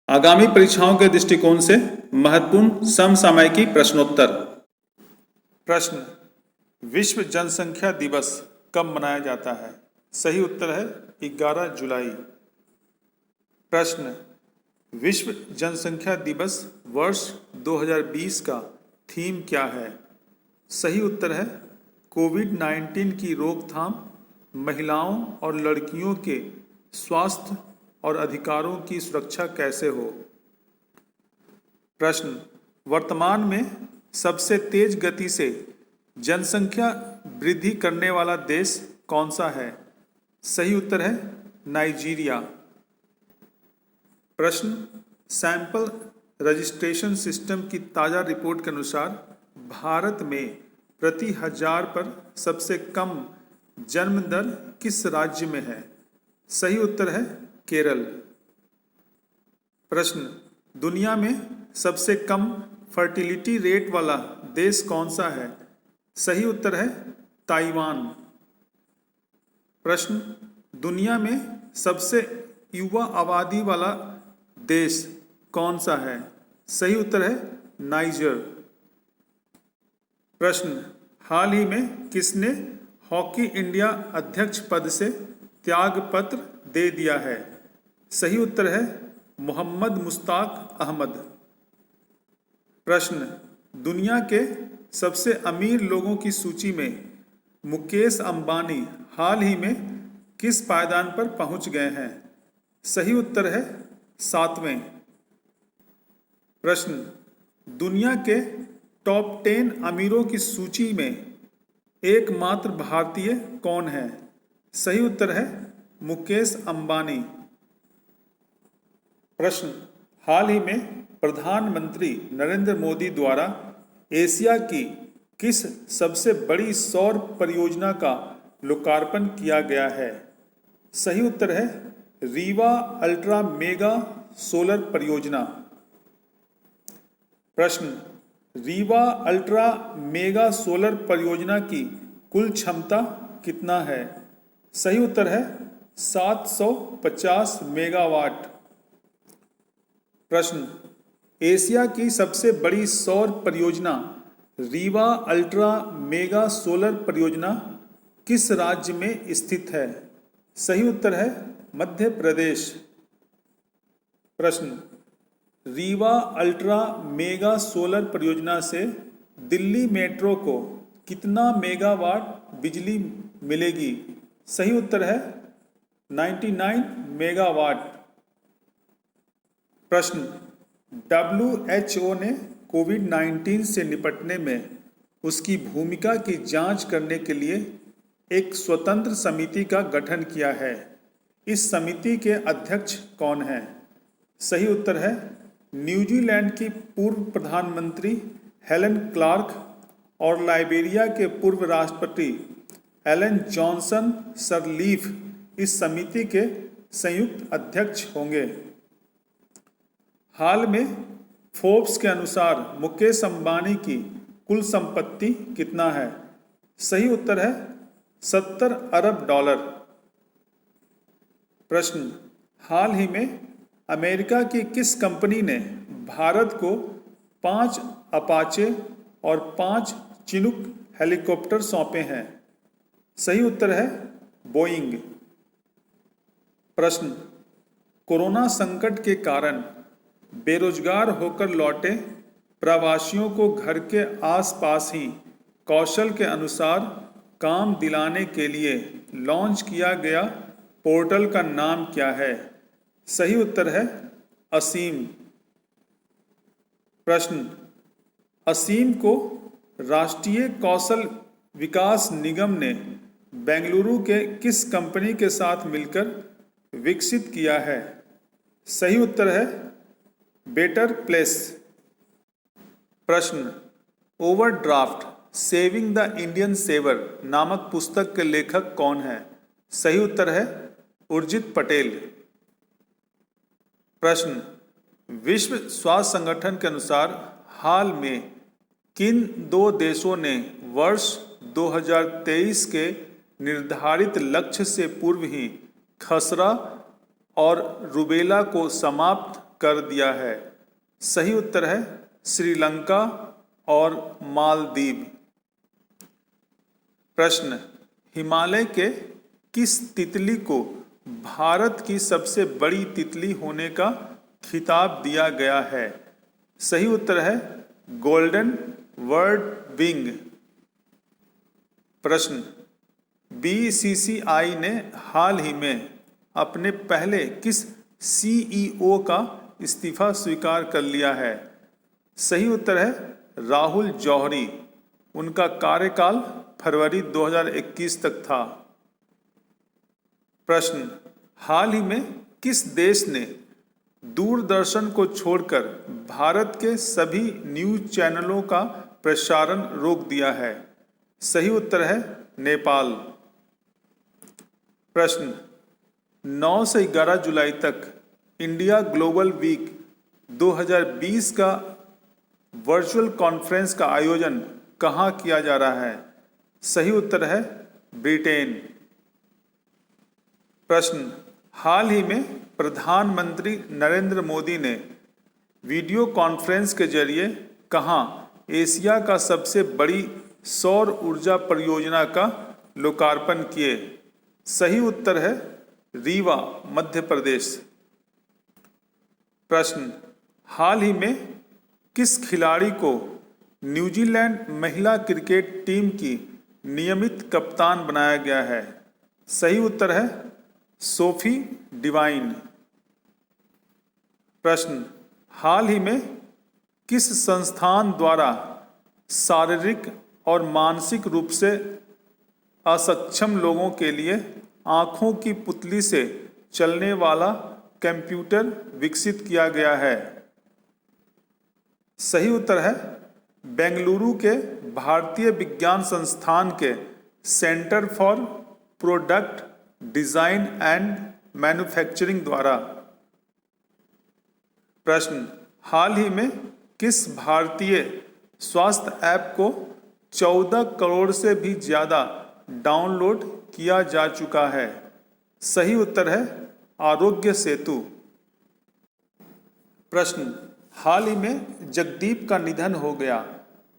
आगामी परीक्षाओं के दृष्टिकोण से महत्वपूर्ण समसामयिकी प्रश्नोत्तर। प्रश्न, विश्व जनसंख्या दिवस कब मनाया जाता है? सही उत्तर है 11 जुलाई। प्रश्न, विश्व जनसंख्या दिवस वर्ष 2020 का थीम क्या है? सही उत्तर है कोविड-19 की रोकथाम, महिलाओं और लड़कियों के स्वास्थ्य और अधिकारों की सुरक्षा कैसे हो। प्रश्न, वर्तमान में सबसे तेज गति से जनसंख्या वृद्धि करने वाला देश कौन सा है? सही उत्तर है नाइजीरिया। प्रश्न, सैंपल रजिस्ट्रेशन सिस्टम की ताज़ा रिपोर्ट के अनुसार भारत में प्रति हजार पर सबसे कम जन्म दर किस राज्य में है? सही उत्तर है केरल। प्रश्न, दुनिया में सबसे कम फर्टिलिटी रेट वाला देश कौन सा है? सही उत्तर है ताइवान। प्रश्न, दुनिया में सबसे युवा आबादी वाला देश कौन सा है? सही उत्तर है नाइजर। प्रश्न, हाल ही में किसने हॉकी इंडिया अध्यक्ष पद से त्यागपत्र दे दिया है? सही उत्तर है मोहम्मद मुश्ताक अहमद। प्रश्न, दुनिया के सबसे अमीर लोगों की सूची में मुकेश अंबानी हाल ही में किस पायदान पर पहुंच गए हैं? सही उत्तर है 7वें। प्रश्न, दुनिया के टॉप 10 अमीरों की सूची में एकमात्र भारतीय कौन है? सही उत्तर है मुकेश अंबानी। प्रश्न, हाल ही में प्रधानमंत्री नरेंद्र मोदी द्वारा एशिया की किस सबसे बड़ी सौर परियोजना का लोकार्पण किया गया है? सही उत्तर है रीवा अल्ट्रा मेगा सोलर परियोजना। प्रश्न, रीवा अल्ट्रा मेगा सोलर परियोजना की कुल क्षमता कितना है? सही उत्तर है 750 मेगावाट। प्रश्न, एशिया की सबसे बड़ी सौर परियोजना रीवा अल्ट्रा मेगा सोलर परियोजना किस राज्य में स्थित है? सही उत्तर है मध्य प्रदेश। प्रश्न, रीवा अल्ट्रा मेगा सोलर परियोजना से दिल्ली मेट्रो को कितना मेगावाट बिजली मिलेगी? सही उत्तर है 99 मेगावाट। प्रश्न, WHO ने कोविड-19 से निपटने में उसकी भूमिका की जांच करने के लिए एक स्वतंत्र समिति का गठन किया है। इस समिति के अध्यक्ष कौन हैं? सही उत्तर है न्यूजीलैंड की पूर्व प्रधानमंत्री हेलन क्लार्क और लाइबेरिया के पूर्व राष्ट्रपति एलन जॉनसन सरलीफ इस समिति के संयुक्त अध्यक्ष होंगे। हाल में फोर्ब्स के अनुसार मुकेश अंबानी की कुल संपत्ति कितना है? सही उत्तर है 70 अरब डॉलर। प्रश्न, हाल ही में अमेरिका की किस कंपनी ने भारत को 5 अपाचे और 5 चिनूक हेलीकॉप्टर सौंपे हैं? सही उत्तर है बोइंग। प्रश्न, कोरोना संकट के कारण बेरोजगार होकर लौटे प्रवासियों को घर के आसपास ही कौशल के अनुसार काम दिलाने के लिए लॉन्च किया गया पोर्टल का नाम क्या है? सही उत्तर है असीम। प्रश्न, असीम को राष्ट्रीय कौशल विकास निगम ने बेंगलुरु के किस कंपनी के साथ मिलकर विकसित किया है? सही उत्तर है बेटर प्लेस। प्रश्न, overdraft saving the Indian saver नामक पुस्तक के लेखक कौन है? सही उत्तर है उर्जित पटेल। प्रश्न, विश्व स्वास्थ्य संगठन के अनुसार हाल में किन 2 देशों ने वर्ष 2023 के निर्धारित लक्ष्य से पूर्व ही खसरा और रूबेला को समाप्त कर दिया है? सही उत्तर है श्रीलंका और मालदीव। प्रश्न, हिमालय के किस तितली को भारत की सबसे बड़ी तितली होने का खिताब दिया गया है? सही उत्तर है गोल्डन वर्ड विंग। प्रश्न, बीसीसीआई ने हाल ही में अपने पहले किस सीईओ का इस्तीफा स्वीकार कर लिया है? सही उत्तर है राहुल जौहरी। उनका कार्यकाल फरवरी 2021 तक था। प्रश्न, हाल ही में किस देश ने दूरदर्शन को छोड़कर भारत के सभी न्यूज चैनलों का प्रसारण रोक दिया है? सही उत्तर है नेपाल। प्रश्न, 9 से 11 जुलाई तक इंडिया ग्लोबल वीक 2020 का वर्चुअल कॉन्फ्रेंस का आयोजन कहाँ किया जा रहा है? सही उत्तर है ब्रिटेन। प्रश्न, हाल ही में प्रधानमंत्री नरेंद्र मोदी ने वीडियो कॉन्फ्रेंस के जरिए कहाँ एशिया का सबसे बड़ी सौर ऊर्जा परियोजना का लोकार्पण किए? सही उत्तर है रीवा, मध्य प्रदेश। प्रश्न, हाल ही में किस खिलाड़ी को न्यूजीलैंड महिला क्रिकेट टीम की नियमित कप्तान बनाया गया है? सही उत्तर है सोफी डिवाइन। प्रश्न, हाल ही में किस संस्थान द्वारा शारीरिक और मानसिक रूप से असक्षम लोगों के लिए आँखों की पुतली से चलने वाला कंप्यूटर विकसित किया गया है? सही उत्तर है बेंगलुरु के भारतीय विज्ञान संस्थान के centre for product design and manufacturing द्वारा। प्रश्न, हाल ही में किस भारतीय स्वास्थ्य ऐप को 14 करोड़ से भी ज़्यादा डाउनलोड किया जा चुका है? सही उत्तर है आरोग्य सेतु। प्रश्न, हाल ही में जगदीप का निधन हो गया,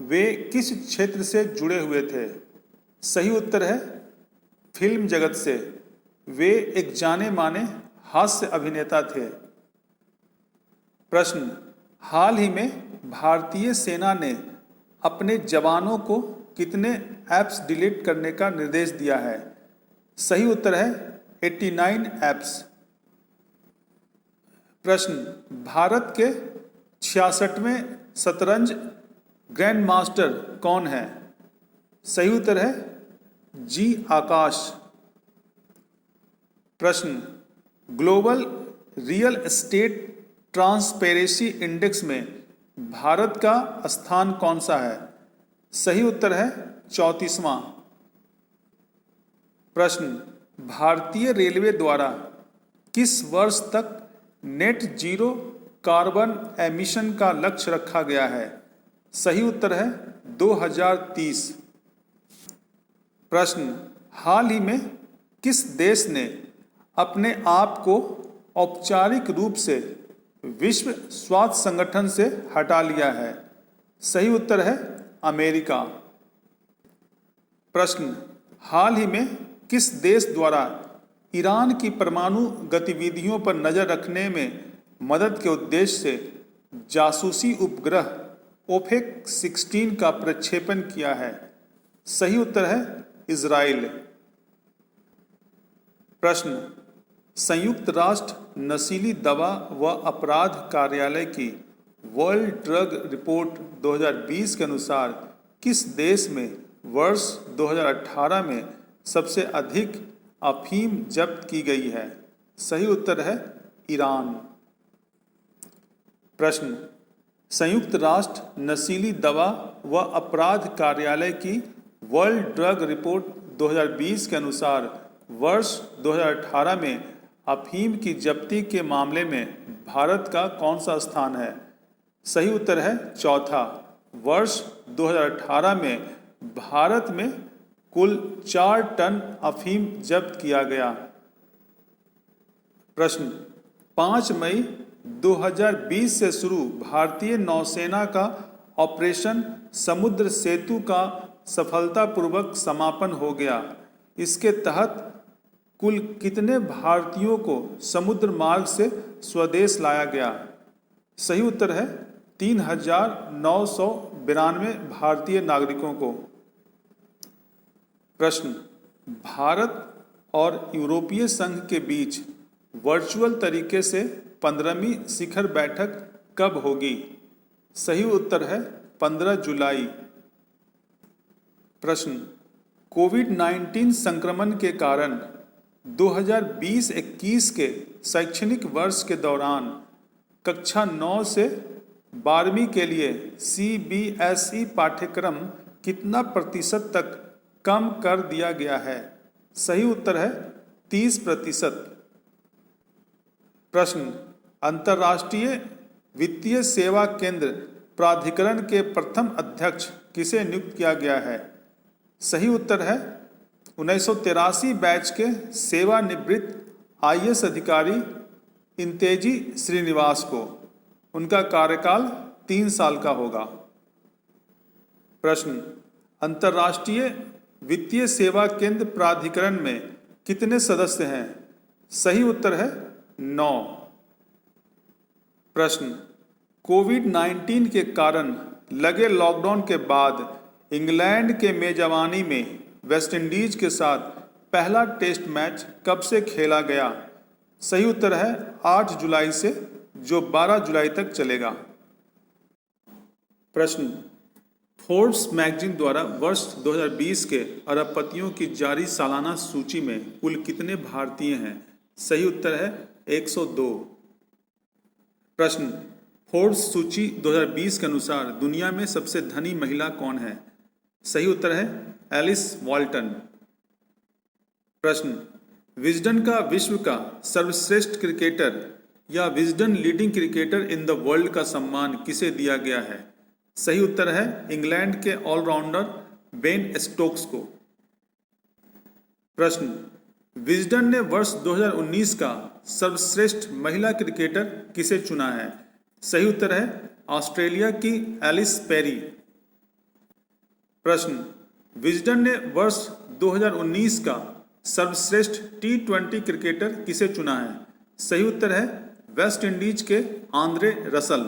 वे किस क्षेत्र से जुड़े हुए थे? सही उत्तर है फिल्म जगत से। वे एक जाने माने हास्य अभिनेता थे। प्रश्न, हाल ही में भारतीय सेना ने अपने जवानों को कितने ऐप्स डिलीट करने का निर्देश दिया है? सही उत्तर है 89 ऐप्स। प्रश्न, भारत के 66वें शतरंज ग्रैंड मास्टर कौन है? सही उत्तर है जी आकाश। प्रश्न, global real estate transparency index में भारत का स्थान कौन सा है? सही उत्तर है 34वां। प्रश्न, भारतीय रेलवे द्वारा किस वर्ष तक नेट जीरो कार्बन एमिशन का लक्ष्य रखा गया है? सही उत्तर है 2030। प्रश्न, हाल ही में किस देश ने अपने आप को औपचारिक रूप से विश्व स्वास्थ्य संगठन से हटा लिया है? सही उत्तर है अमेरिका। प्रश्न, हाल ही में किस देश द्वारा ईरान की परमाणु गतिविधियों पर नजर रखने में मदद के उद्देश्य से जासूसी उपग्रह ओपेक 16 का प्रक्षेपण किया है? सही उत्तर है इजराइल। प्रश्न, संयुक्त राष्ट्र नशीली दवा व अपराध कार्यालय की वर्ल्ड ड्रग रिपोर्ट 2020 के अनुसार किस देश में वर्ष 2018 में सबसे अधिक अफीम जब्त की गई है? सही उत्तर है ईरान। प्रश्न, संयुक्त राष्ट्र नशीली दवा व अपराध कार्यालय की वर्ल्ड ड्रग रिपोर्ट 2020 के अनुसार वर्ष 2018 में अफीम की जब्ती के मामले में भारत का कौन सा स्थान है? सही उत्तर है चौथा। वर्ष 2018 में भारत में कुल 4 टन अफीम जब्त किया गया। प्रश्न, 5 मई 2020 से शुरू भारतीय नौसेना का ऑपरेशन समुद्र सेतु का सफलतापूर्वक समापन हो गया। इसके तहत कुल कितने भारतीयों को समुद्र मार्ग से स्वदेश लाया गया? सही उत्तर है 3,992 भारतीय नागरिकों को। प्रश्न, भारत और यूरोपीय संघ के बीच वर्चुअल तरीके से 15वीं शिखर बैठक कब होगी? सही उत्तर है 15 जुलाई। प्रश्न, कोविड-19 संक्रमण के कारण 2020-21 के शैक्षणिक वर्ष के दौरान कक्षा 9 से 12वीं के लिए CBSE पाठ्यक्रम कितना प्रतिशत तक कम कर दिया गया है? सही उत्तर है 30%। प्रश्न, अंतर्राष्ट्रीय वित्तीय सेवा केंद्र प्राधिकरण के प्रथम अध्यक्ष किसे नियुक्त किया गया है? सही उत्तर है 1983 बैच के सेवानिवृत्त IAS अधिकारी इंतेजी श्रीनिवास को। उनका कार्यकाल 3 साल का होगा। प्रश्न, अंतर्राष्ट्रीय वित्तीय सेवा केंद्र प्राधिकरण में कितने सदस्य हैं? सही उत्तर है 9। प्रश्न, कोविड-19 के कारण लगे लॉकडाउन के बाद इंग्लैंड के मेजबानी में वेस्टइंडीज के साथ पहला टेस्ट मैच कब से खेला गया? सही उत्तर है 8 जुलाई से, जो 12 जुलाई तक चलेगा। प्रश्न, फोर्ब्स मैगजीन द्वारा वर्ष 2020 के अरबपतियों की जारी सालाना सूची में कुल कितने भारतीय हैं? सही उत्तर है 102। प्रश्न, फोर्ब्स सूची 2020 के अनुसार दुनिया में सबसे धनी महिला कौन है? सही उत्तर है एलिस वॉल्टन। प्रश्न, विजडन का विश्व का सर्वश्रेष्ठ क्रिकेटर या Wisden leading cricketer in the world का सम्मान किसे दिया गया है? सही उत्तर है इंग्लैंड के ऑलराउंडर बेन स्टोक्स को। प्रश्न, विजडन ने वर्ष 2019 का सर्वश्रेष्ठ महिला क्रिकेटर किसे चुना है? सही उत्तर है ऑस्ट्रेलिया की एलिस पेरी। प्रश्न, विजडन ने वर्ष 2019 का सर्वश्रेष्ठ T20 क्रिकेटर किसे चुना है? सही उत्तर है वेस्ट इंडीज के आंद्रे रसल।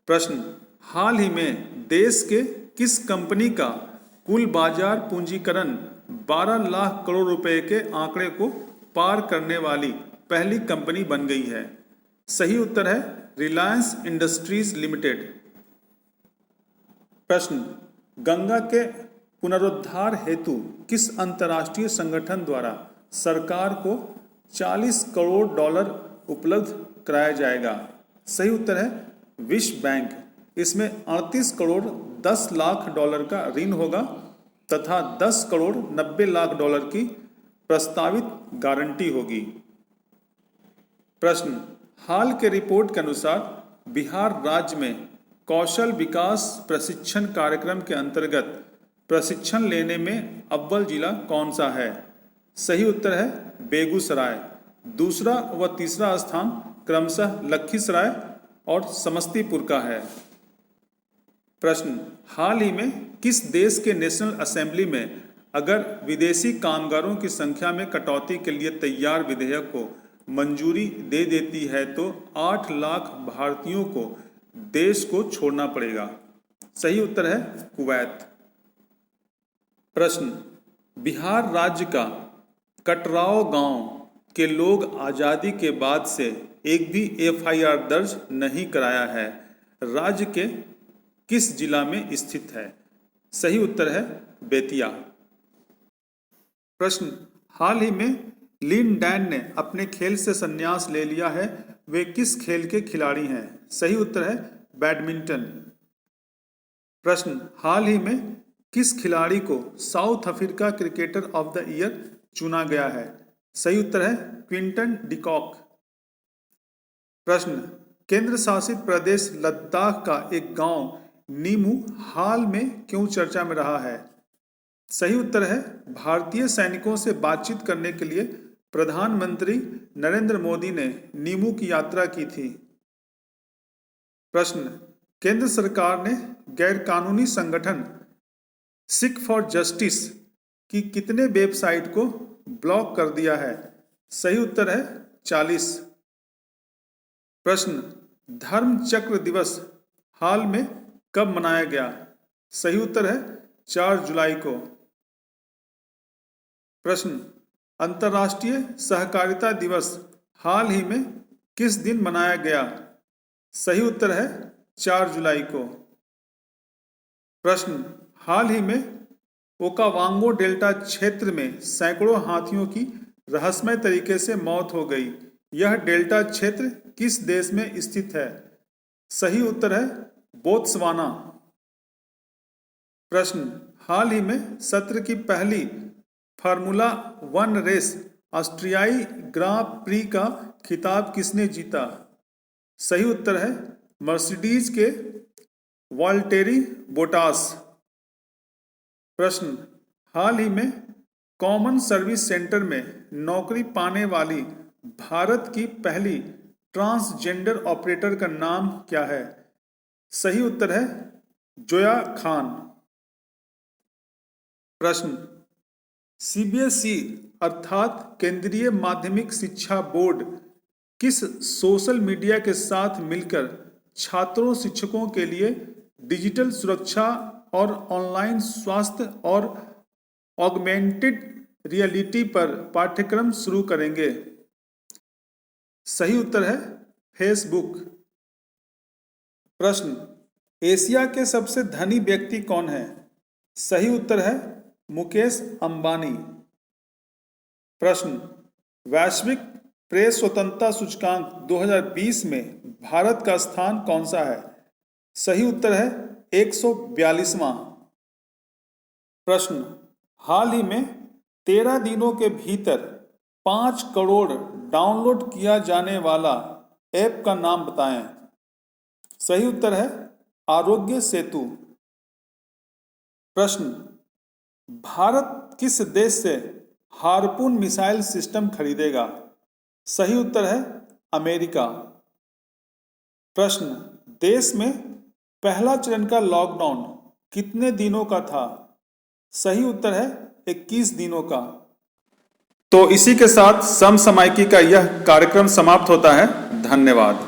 प्रश्न, हाल ही में देश के किस कंपनी का कुल बाजार पूंजीकरण 12 लाख करोड़ रुपए के आंकड़े को पार करने वाली पहली कंपनी बन गई है? सही उत्तर है रिलायंस इंडस्ट्रीज लिमिटेड। प्रश्न, गंगा के पुनरुद्धार हेतु किस अंतर्राष्ट्रीय संगठन द्वारा सरकार को $40 करोड़ उपलब्ध कराया जाएगा? सही उत्तर है विश्व बैंक। इसमें 38 करोड़ 10 लाख डॉलर का ऋण होगा तथा 10 करोड़ 90 लाख डॉलर की प्रस्तावित गारंटी होगी। प्रश्न, हाल के रिपोर्ट के अनुसार बिहार राज्य में कौशल विकास प्रशिक्षण कार्यक्रम के अंतर्गत प्रशिक्षण लेने में अव्वल जिला कौन सा है? सही उत्तर है बेगूसराय। दूसरा व तीसरा स्थान क्रमशः लखीसराय और समस्तीपुर का है। प्रश्न, हाल ही में किस देश के नेशनल असेंबली में अगर विदेशी कामगारों की संख्या में कटौती के लिए तैयार विधेयक को मंजूरी दे देती है तो 8 लाख भारतीयों को देश को छोड़ना पड़ेगा? सही उत्तर है कुवैत। प्रश्न, बिहार राज्य का कटराव गांव के लोग आज़ादी के बाद से एक भी FIR दर्ज नहीं कराया है, राज्य के किस जिला में स्थित है? सही उत्तर है बेतिया। प्रश्न, हाल ही में लिन डैन ने अपने खेल से संन्यास ले लिया है, वे किस खेल के खिलाड़ी हैं? सही उत्तर है बैडमिंटन। प्रश्न, हाल ही में किस खिलाड़ी को south Africa cricketer of the year चुना गया है? सही उत्तर है क्विंटन डिकॉक। प्रश्न, केंद्र शासित प्रदेश लद्दाख का एक गांव नीमू हाल में क्यों चर्चा में रहा है? सही उत्तर है भारतीय सैनिकों से बातचीत करने के लिए प्रधानमंत्री नरेंद्र मोदी ने नीमू की यात्रा की थी? प्रश्न, केंद्र सरकार ने गैरकानूनी संगठन सिख फॉर जस्टिस की कितने वेबसाइट को ब्लॉक कर दिया है? सही उत्तर है 40। प्रश्न, धर्म चक्र दिवस हाल में कब मनाया गया? सही उत्तर है 4 जुलाई को। प्रश्न, अंतर्राष्ट्रीय सहकारिता दिवस हाल ही में किस दिन मनाया गया? सही उत्तर है 4 जुलाई को। प्रश्न, हाल ही में ओकावांगो डेल्टा क्षेत्र में सैकड़ों हाथियों की रहस्यमय तरीके से मौत हो गई। यह डेल्टा क्षेत्र किस देश में स्थित है? सही उत्तर है बोत्सवाना। प्रश्न, हाल ही में सत्र की पहली फार्मूला 1 रेस ऑस्ट्रियाई ग्रां प्री का खिताब किसने जीता? सही उत्तर है मर्सिडीज के वाल्टेरी बोटास। प्रश्न, हाल ही में कॉमन सर्विस सेंटर में नौकरी पाने वाली भारत की पहली ट्रांसजेंडर ऑपरेटर का नाम क्या है? सही उत्तर है जोया खान। प्रश्न, सीबीएसई अर्थात केंद्रीय माध्यमिक शिक्षा बोर्ड किस सोशल मीडिया के साथ मिलकर छात्रों शिक्षकों के लिए डिजिटल सुरक्षा और ऑनलाइन स्वास्थ्य और ऑगमेंटेड रियलिटी पर पाठ्यक्रम शुरू करेंगे? सही उत्तर है फेसबुक। प्रश्न, एशिया के सबसे धनी व्यक्ति कौन है? सही उत्तर है मुकेश अंबानी। प्रश्न, वैश्विक प्रेस स्वतंत्रता सूचकांक 2020 में भारत का स्थान कौन सा है? सही उत्तर है 142वां। प्रश्न, हाल ही में 13 दिनों के भीतर 5 करोड़ डाउनलोड किया जाने वाला ऐप का नाम बताएं। सही उत्तर है आरोग्य सेतु। प्रश्न, भारत किस देश से हार्पून मिसाइल सिस्टम खरीदेगा? सही उत्तर है अमेरिका। प्रश्न, देश में पहला चरण का लॉकडाउन कितने दिनों का था? सही उत्तर है 21 दिनों का। तो इसी के साथ समसामयिकी का यह कार्यक्रम समाप्त होता है। धन्यवाद।